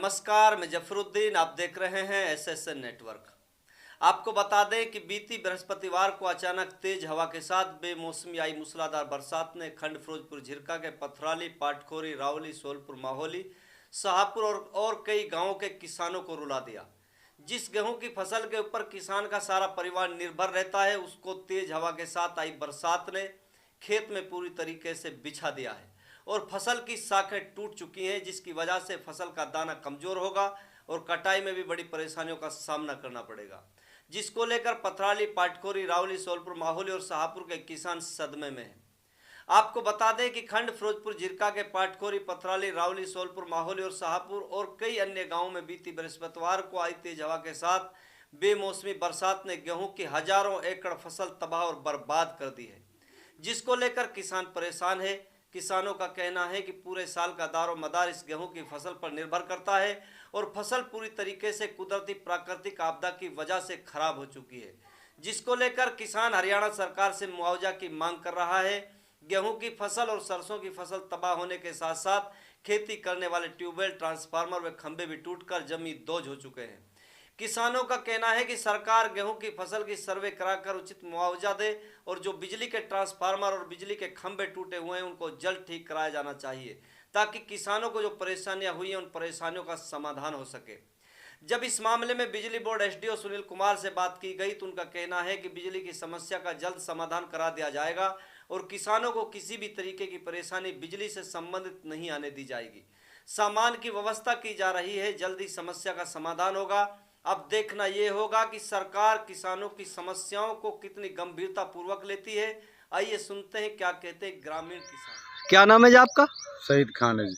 नमस्कार, मैं जफरुद्दीन। आप देख रहे हैं एसएसएन नेटवर्क। आपको बता दें कि बीती बृहस्पतिवार को अचानक तेज हवा के साथ बेमौसमी आई मूसलाधार बरसात ने खंड फिरोजपुर झिरका के पथराली, पाटखोरी, रावली, सोलपुर, माहौली, शाहपुर और कई गांवों के किसानों को रुला दिया। जिस गेहूं की फसल के ऊपर किसान का सारा परिवार निर्भर रहता है, उसको तेज हवा के साथ आई बरसात ने खेत में पूरी तरीके से बिछा दिया है और फसल की शाखें टूट चुकी हैं, जिसकी वजह से फसल का दाना कमज़ोर होगा और कटाई में भी बड़ी परेशानियों का सामना करना पड़ेगा, जिसको लेकर पथराली, पाटखोरी, रावली, सोलपुर, माहौली और शाहपुर के किसान सदमे में हैं। आपको बता दें कि खंड फिरोजपुर झिरका के पाटखोरी, पथराली, रावली, सोलपुर, माहौली और शाहपुर और कई अन्य गाँवों में बीती बृहस्पतिवार को आई तेज हवा के साथ बेमौसमी बरसात ने गेहूँ की हजारों एकड़ फसल तबाह और बर्बाद कर दी है, जिसको लेकर किसान परेशान है। किसानों का कहना है कि पूरे साल का दारो मदार इस गेहूं की फसल पर निर्भर करता है और फसल पूरी तरीके से कुदरती प्राकृतिक आपदा की वजह से खराब हो चुकी है, जिसको लेकर किसान हरियाणा सरकार से मुआवजा की मांग कर रहा है। गेहूं की फसल और सरसों की फसल तबाह होने के साथ साथ खेती करने वाले ट्यूबवेल, ट्रांसफार्मर व खंभे भी टूटकर जमी दोज हो चुके हैं। किसानों का कहना है कि सरकार गेहूं की फसल की सर्वे कराकर उचित मुआवजा दे और जो बिजली के ट्रांसफार्मर और बिजली के खंभे टूटे हुए हैं उनको जल्द ठीक कराया जाना चाहिए, ताकि किसानों को जो परेशानियां हुई हैं उन परेशानियों का समाधान हो सके। जब इस मामले में बिजली बोर्ड एसडीओ सुनील कुमार से बात की गई तो उनका कहना है कि बिजली की समस्या का जल्द समाधान करा दिया जाएगा और किसानों को किसी भी तरीके की परेशानी बिजली से संबंधित नहीं आने दी जाएगी। सामान की व्यवस्था की जा रही है, जल्दी समस्या का समाधान होगा। अब देखना ये होगा कि सरकार किसानों की समस्याओं को कितनी गंभीरता पूर्वक लेती है। आइए सुनते हैं क्या कहते हैं ग्रामीण किसान। क्या नाम है जी आपका? शहीद खान है जी।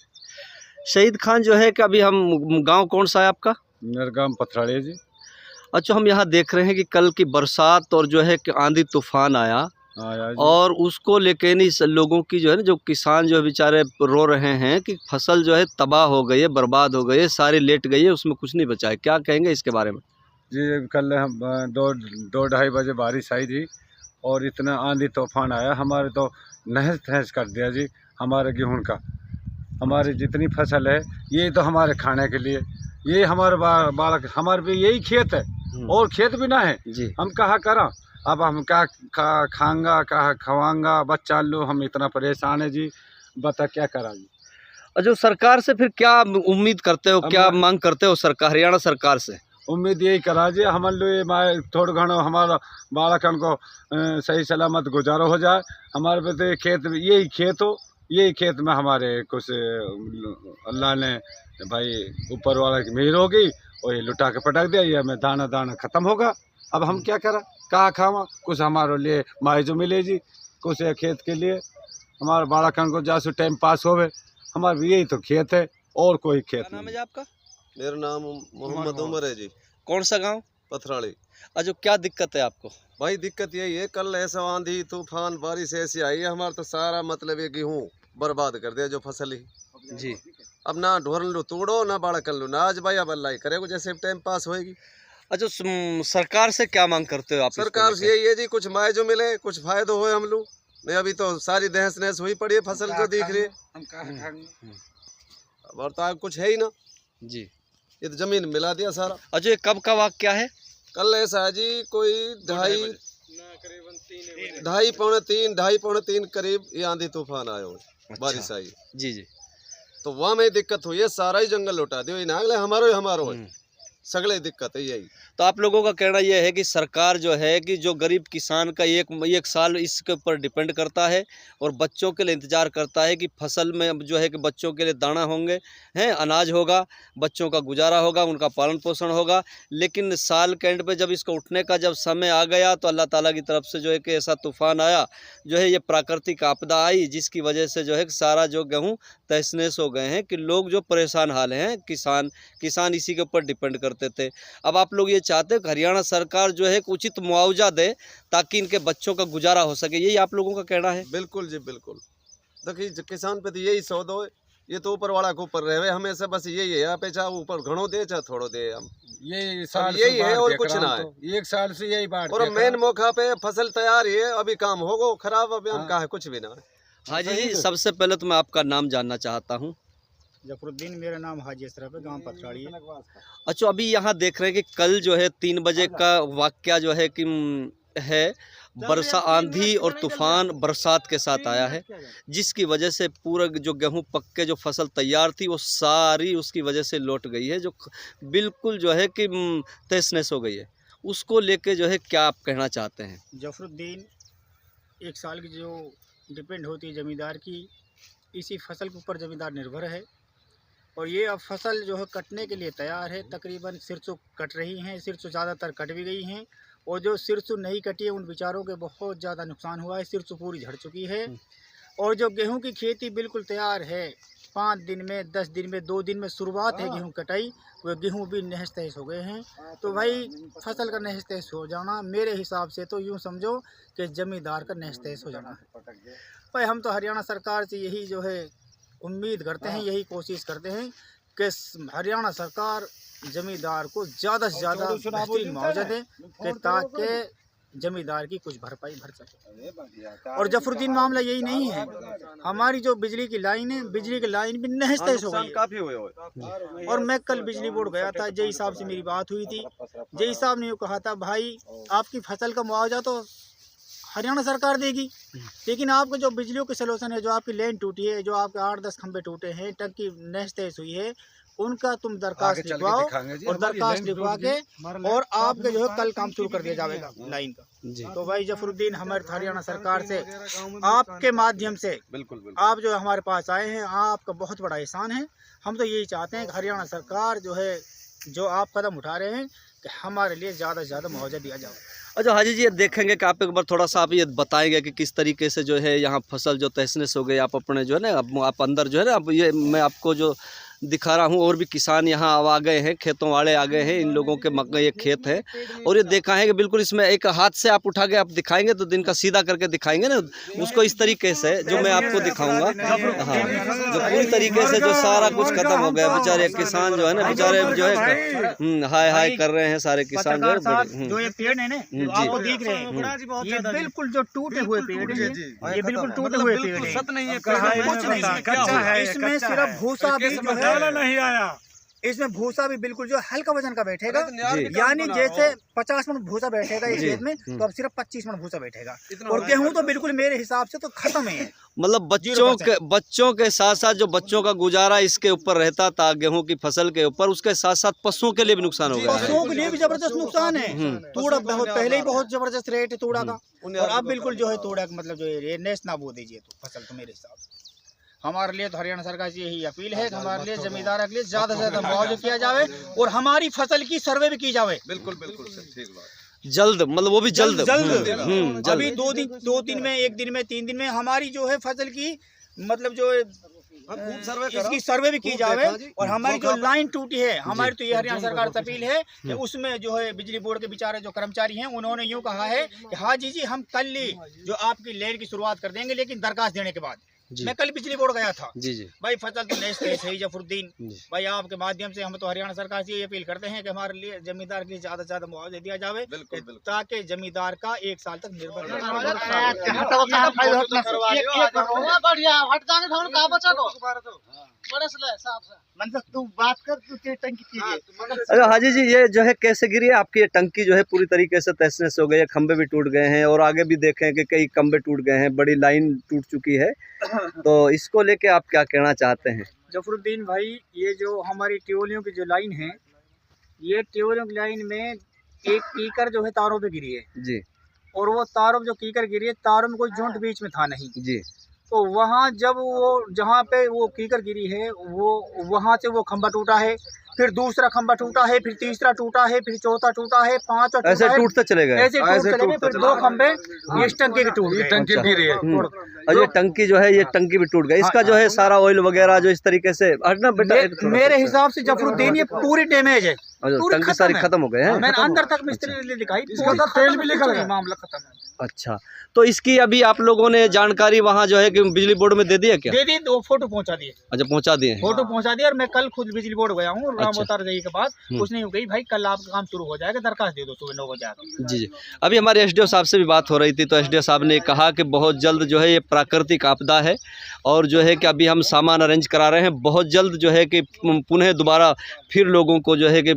शहीद खान जो है कि अभी हम गांव कौन सा है आपका? मेरा गाँव पथराड़ी है जी। अच्छा, हम यहाँ देख रहे हैं कि कल की बरसात और जो है कि आंधी तूफान आया जी। और उसको लेके नहीं लोगों की जो है ना, जो किसान जो बेचारे रो रहे हैं कि फसल जो है तबाह हो गई है, बर्बाद हो गई है, सारी लेट गई है, उसमें कुछ नहीं बचा है। क्या कहेंगे इसके बारे में? जी, कल हम दो ढाई बजे बारिश आई थी और इतना आंधी तूफान आया, हमारे तो नहस तहस कर दिया जी। हमारे गेहूं का, हमारी जितनी फसल है ये तो हमारे खाने के लिए, ये हमारे बालक, हमारे भी यही खेत है और खेत भी ना है जी। हम कहाँ करा, अब हम क्या खाऊंगा, कहाँ खवाऊंगा बच्चा लो, हम इतना परेशान है जी। बता क्या करा जी। अच्छा, सरकार से फिर क्या उम्मीद करते हो, क्या मांग करते हो सरकार, हरियाणा सरकार से? उम्मीद यही करा जी हमारे लिए थोड़ा घना हमारा बालकन को सही सलामत गुजारो हो जाए। हमारे पे तो खेत, यही खेत हो, यही खेत में हमारे कुछ अल्लाह ने भाई ऊपर वाला की मेहर होगी और ये लुटा के पटक दिया, ये हमें दाना दाना ख़त्म होगा। अब हम क्या करा, कहाँ खावा, कुछ हमारे लिए मुआवजा मिले जी, कुछ खेत के लिए हमारे बालकन को जैसे टाइम पास होवे। हमारे यही तो खेत है और कोई खेत क्या नाम है नहीं। जी आपका? मेरा नाम मोहम्मद उमर है जी। कौन सा गाँव? पथराड़ी। अच्छा, क्या दिक्कत है आपको? भाई दिक्कत यही है, कल ऐसा आंधी तूफान बारिश ऐसी आई है, हमारा तो सारा मतलब ये गेहूँ बर्बाद कर दिया जो फसल ही जी। अब ना ढोरन लो तोड़ो ना बाड़ा कर लो ना, आज भाई अब अल्लाह ही करेगा जैसे टाइम पास होएगी। अच्छा, सरकार से क्या मांग करते हो आप? सरकार से यही है जी, कुछ मुआवजा मिले, कुछ फायदा होए हम लोग। नहीं अभी तो सारी दहस नहस हुई पड़ी है, फसल जो दिख रही है और तो कुछ है ही ना जी। ये तो जमीन मिला दिया सारा। अच्छा, ये कब का वाक़या है? कल ऐसा है जी, कोई ढाई पौने तीन करीब ये आंधी तूफान आया हो, बारिश आई। जी जी। तो वहाँ में दिक्कत हुई है, सारा ही जंगल लौटा दियो, नागले हमारो है, सगले दिक्कत है यही। तो आप लोगों का कहना यह है कि सरकार जो है कि जो गरीब किसान का एक साल इसके ऊपर डिपेंड करता है और बच्चों के लिए इंतज़ार करता है कि फसल में जो है कि बच्चों के लिए दाना होंगे, हैं, अनाज होगा, बच्चों का गुजारा होगा, उनका पालन पोषण होगा। लेकिन साल के एंड पे जब इसको उठने का जब समय आ गया तो अल्लाह ताला की तरफ से जो है कि ऐसा तूफ़ान आया, जो है ये प्राकृतिक आपदा आई, जिसकी वजह से जो है कि सारा जो गेहूँ तहस नहस हो गए हैं कि लोग जो परेशान हाल हैं, किसान इसी के ऊपर डिपेंड करते थे। अब आप लोग ये चाहते हो कि हरियाणा सरकार जो है उचित मुआवजा दे ताकि इनके बच्चों का गुजारा हो सके, यही आप लोगों का कहना है? बिल्कुल जी बिल्कुल। देखिए किसान पे तो यही सौदा है, ये तो ऊपर वाला के ऊपर रहे हमेशा, बस यही है। यहाँ पे चाहे ऊपर घणो दे चाहे थोड़ो दे, हम यही साल यही है और कुछ ना है। तो एक साल से यही बात और मेन मौका पे फसल तैयार है, अभी काम होगा खराब, अभी हम कहा है कुछ भी ना है। हाँ जी, सबसे पहले तो मैं आपका नाम जानना चाहता हूँ। जफरुद्दीन मेरा नाम हाजी अशरफ है, गांव पथराड़ी है। अच्छा, अभी यहाँ देख रहे हैं कि कल जो है 3 बजे का वाकया जो है कि है बरसा आंधी और तूफान बरसात के साथ आया है, जिसकी वजह से पूरा जो गेहूं पक के जो फसल तैयार थी वो सारी उसकी वजह से लौट गई है, जो बिल्कुल जो है कि तहस नहस हो गई है। उसको लेके जो है क्या आप कहना चाहते हैं? जफरुद्दीन 1 साल की जो डिपेंड होती है ज़मींदार की, इसी फसल के ऊपर ज़मींदार निर्भर है। और ये अब फसल जो है कटने के लिए तैयार है। तकरीबन सिरसों कट रही हैं, सिरसों ज़्यादातर कट भी गई हैं, और जो सिरसों नहीं कटी है उन बेचारों के बहुत ज़्यादा नुकसान हुआ है। सिरसों पूरी झड़ चुकी है, और जो गेहूं की खेती बिल्कुल तैयार है। 5 दिन में, 10 दिन में, 2 दिन में शुरुआत है गेहूं कटाई, वो गेहूं भी नहस तहस हो गए हैं। तो भाई फसल का नहस तहस हो जाना मेरे हिसाब से तो यूँ समझो कि ज़मींदार का नहस तहस हो जाना है। भाई हम तो हरियाणा सरकार से यही जो है उम्मीद करते हैं, यही कोशिश करते हैं कि हरियाणा सरकार ज़मींदार को ज़्यादा से ज़्यादा बेहतरीन मुआवजा दे, कि ताकि ज़मींदार की कुछ भरपाई भर सके। और जफरुद्दीन मामला यही नहीं है, हमारी जो बिजली की लाइन है, बिजली की लाइन भी नहस तहस हो गई काफ़ी हुए। और मैं कल बिजली बोर्ड गया था, जय साहब से मेरी बात हुई थी। जय साहब ने यूँ कहा था, भाई आपकी फसल का मुआवजा तो हरियाणा सरकार देगी, लेकिन आपको जो बिजलियों के सलूशन है, जो आपकी लाइन टूटी है, जो आपके 8-10 खंभे टूटे हैं, टंकी नहस तहस हुई है, उनका तुम दरखास्त लिखवाओ, और दरखास्त लिखवा के और आपके जो है कल काम शुरू कर दिया जाएगा लाइन का। तो भाई जफरुद्दीन, हमारे हरियाणा सरकार से आपके माध्यम से बिल्कुल आप जो हमारे पास आए हैं, आपका बहुत बड़ा एहसान है। हम तो यही चाहते हैं कि हरियाणा सरकार जो है, जो आप कदम उठा रहे हैं, कि हमारे लिए ज़्यादा से ज़्यादा मुआवजा दिया जाए। अच्छा हाजी जी, ये देखेंगे कि आप एक बार थोड़ा सा आप ये बताएंगे कि किस तरीके से जो है यहाँ फसल जो तहस नहस हो गई, आप अपने जो है ना आप अंदर जो है ना, अब ये मैं आपको जो दिखा रहा हूँ, और भी किसान यहाँ अब आ गए हैं, खेतों वाले आ गए हैं, इन लोगों के मकई एक खेत है, और ये देखा है कि बिल्कुल इसमें एक हाथ से आप उठा के आप दिखाएंगे तो दिन का सीधा करके दिखाएंगे ना उसको, इस तरीके से जो मैं आपको दिखाऊंगा। हाँ, जो पूरी तरीके से जो सारा कुछ खत्म हो गया, बेचारे किसान जो है ना, बेचारे जो है हाय हाय कर रहे हैं सारे किसान जो है। जो ये पेड़ है ना, आपको देख रहे हैं, ये बिल्कुल जो टूटे हुए पेड़ है, ये बिल्कुल टूटे हुए पेड़ है, कुछ नहीं, इसमें सिर्फ भूसा भी जो है नहीं आया, इसमें भूसा भी बिल्कुल जो हल्का वजन का बैठेगा, यानी जैसे 50 मन भूसा बैठेगा इस खेत में, तो अब सिर्फ 25 मन भूसा बैठेगा। और गेहूं तो बिल्कुल मेरे हिसाब से तो खत्म है। मतलब बच्चों के साथ साथ जो बच्चों का गुजारा इसके ऊपर रहता था, गेहूं की फसल के ऊपर, उसके साथ साथ पशुओं के लिए भी नुकसान हो गया। पशुओं के लिए भी जबरदस्त नुकसान है। तूड़ा बहुत पहले ही बहुत जबरदस्त रेट है तूड़ा का, और अब बिल्कुल जो है तूड़ा मतलब जो है नेस ना बो दीजिए तो फसल, तो मेरे हिसाब से हमारे लिए तो हरियाणा सरकार से यही अपील है कि हमारे लिए जमींदार के लिए ज्यादा से ज्यादा मुआवजा किया जाए, और हमारी फसल की सर्वे भी की जाए। बिल्कुल बिल्कुल ठीक बात, जल्द, मतलब वो भी जल्द। अभी 2-3 में, 1 दिन में, 3 दिन में हमारी जो है फसल की मतलब जो इसकी सर्वे भी की जाए, और हमारी जो लाइन टूटी है, हमारी तो ये हरियाणा सरकार से अपील है कि उसमें जो है बिजली बोर्ड के बेचारे जो कर्मचारी हैं, उन्होंने यूँ कहा है कि हाँ जी हम कल ही जो आपकी लाइन की शुरुआत कर देंगे, लेकिन दरखास्त देने के बाद। मैं कल बिजली बोर्ड गया था जी। भाई फसल तो नहस तहस है जफरुद्दीन भाई, आपके माध्यम से हम तो हरियाणा सरकार से ये अपील करते हैं कि हमारे लिए जमींदार के लिए ज्यादा से ज्यादा मुआवजा दिया जाए, ताकि जमींदार का 1 साल तक निर्भर अरे हाजी जी, ये जो है कैसे गिरी है आपकी? ये टंकी जो है पूरी तरीके से तहस नहस हो गई है, खंबे भी टूट गए हैं, और आगे भी देखें कि कई खंबे टूट गए हैं, बड़ी लाइन टूट चुकी है, तो इसको लेके आप क्या कहना चाहते हैं? जफरुद्दीन भाई, ये जो हमारी ट्यूबवेलों की जो लाइन है, ये ट्यूबवेलों की लाइन में एक कीकर जो है तारों पे गिरी है जी, और वो तारों पे जो कीकर गिरी है, तारों में कोई जॉइंट बीच में था नहीं जी, तो वहाँ जब वो जहाँ पे वो कीकर गिरी है, वो वहाँ से वो खंबा टूटा है, फिर दूसरा खंबा टूटा है, फिर तीसरा टूटा है, फिर चौथा टूटा है, पांचवा टूटा है, ऐसे टूटते चले गए, ऐसे टूटते चले गए, फिर 2 खंबे इस टंकी के टूट गए, टंकी भी रही है, और ये टंकी जो है, ये टंकी भी टूट गई, इसका जो है सारा ऑयल वगैरह जो इस तरीके से हटना बेटा। मेरे हिसाब से जफरुद्दीन ये पूरी डैमेज है, पूरी टंकी सारी है। खत्म हो गए हैं। मैंने अंदर तक मिस्त्री ने दिखाई, इसका तो तेल भी निकल गया। मामला खत्म है। अच्छा, तो इसकी अभी आप लोगों ने जानकारी वहाँ जो है कि बिजली बोर्ड में दे दिया क्या? दे दी, दो फोटो पहुंचा दिए, अच्छा, पहुँचा दिए हैं। फोटो पहुंचा दिया। और मैं कल खुद बिजली बोर्ड गया हूँ राम अच्छा। अवतार जी के पास। कुछ नहीं हो गई भाई, कल आपका काम शुरू हो जाएगा, दरखास्त दे दो सुबह 9 बजे आकर। जी जी, अभी हमारे एसडीओ साहब से भी बात हो रही थी, तो एसडीओ साहब ने कहा कि बहुत जल्द जो है ये प्राकृतिक आपदा है और जो है कि अभी हम सामान अरेंज करा रहे हैं, बहुत जल्द जो है कि पुनः दोबारा फिर लोगों को जो है कि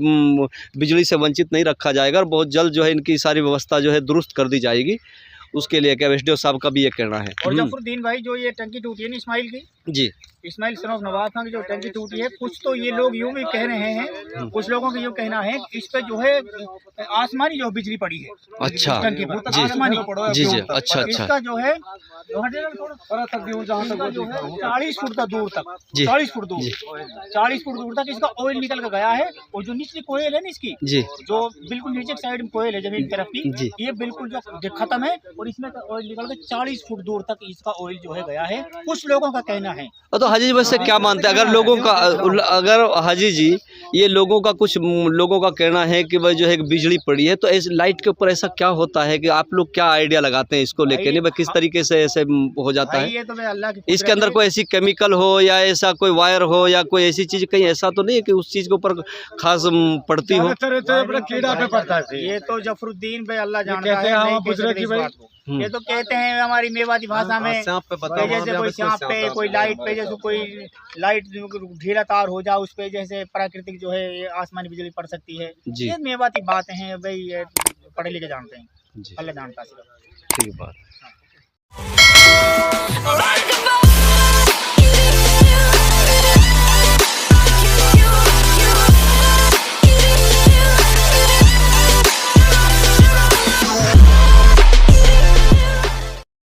बिजली से वंचित नहीं रखा जाएगा और बहुत जल्द जो है इनकी सारी व्यवस्था जो है दुरुस्त कर दी जाएगी। उसके लिए क्या एसडीओ साहब का भी ये कहना है। और जफरुद्दीन भाई, जो ये टंकी टूटी है ना इस्माइल की, जी, इस्माइल सन ऑफ नवाब खान की जो टंकी टूटी है, कुछ तो ये लोग यूं भी कह रहे हैं, कुछ लोगों का यूं कहना है इस पे जो है आसमानी जो बिजली पड़ी है। अच्छा, टंकी पर जी आसमानी। जी जी, अच्छा अच्छा, इसका जो है 40 फुट तक दूर तक, जी 40 फुट दूर, 40 फुट दूर तक इसका ऑयल निकल कर गया है। और जो निचली कोयल है ना इसकी, जी जो बिल्कुल नीचे साइड में कोयल है जमीन की तरफ जी। की, ये बिल्कुल जो खत्म है। और इसमें का ऑयल निकल कर 40 फुट दूर तक इसका ऑयल जो है गया है, कुछ लोगों का कहना है। तो हाजी जी वैसे क्या मानते हैं, अगर लोगों का, अगर हाजी जी ये लोगों का, कुछ लोगों का कहना है कि भाई जो है बिजली पड़ी है, तो इस लाइट के ऊपर ऐसा क्या होता है कि आप लोग क्या आइडिया लगाते हैं इसको लेके, नहीं भाई किस तरीके से ऐसे हो जाता भाई है? ये तो मैं अल्लाह की इसके कुदरत अंदर है। कोई ऐसी केमिकल हो या ऐसा कोई वायर हो या कोई ऐसी चीज, कहीं ऐसा तो नहीं है कि उस चीज के ऊपर खास पड़ती हो? कीड़ा पे पड़ता है। ये तो जफरुद्दीन भाई अल्लाह जानता कहते है, हैं नहीं हम कह गुजरे सकते की इस भाई। बात को। ये तो कहते हैं हमारी मेवाती भाषा में, सांप पे कोई जैसे कोई सांप पे, कोई लाइट पे, जैसे कोई लाइट ढीला तार हो जाए उस पे जैसे प्राकृतिक जो है ये आसमानी बिजली पड़ सकती है। जी। ये मेवाती बातें हैं भाई, ये पढ़े लिखे जानते हैं, जी, अल्लाह जानता है सिर्फ। ठीक बात। Like a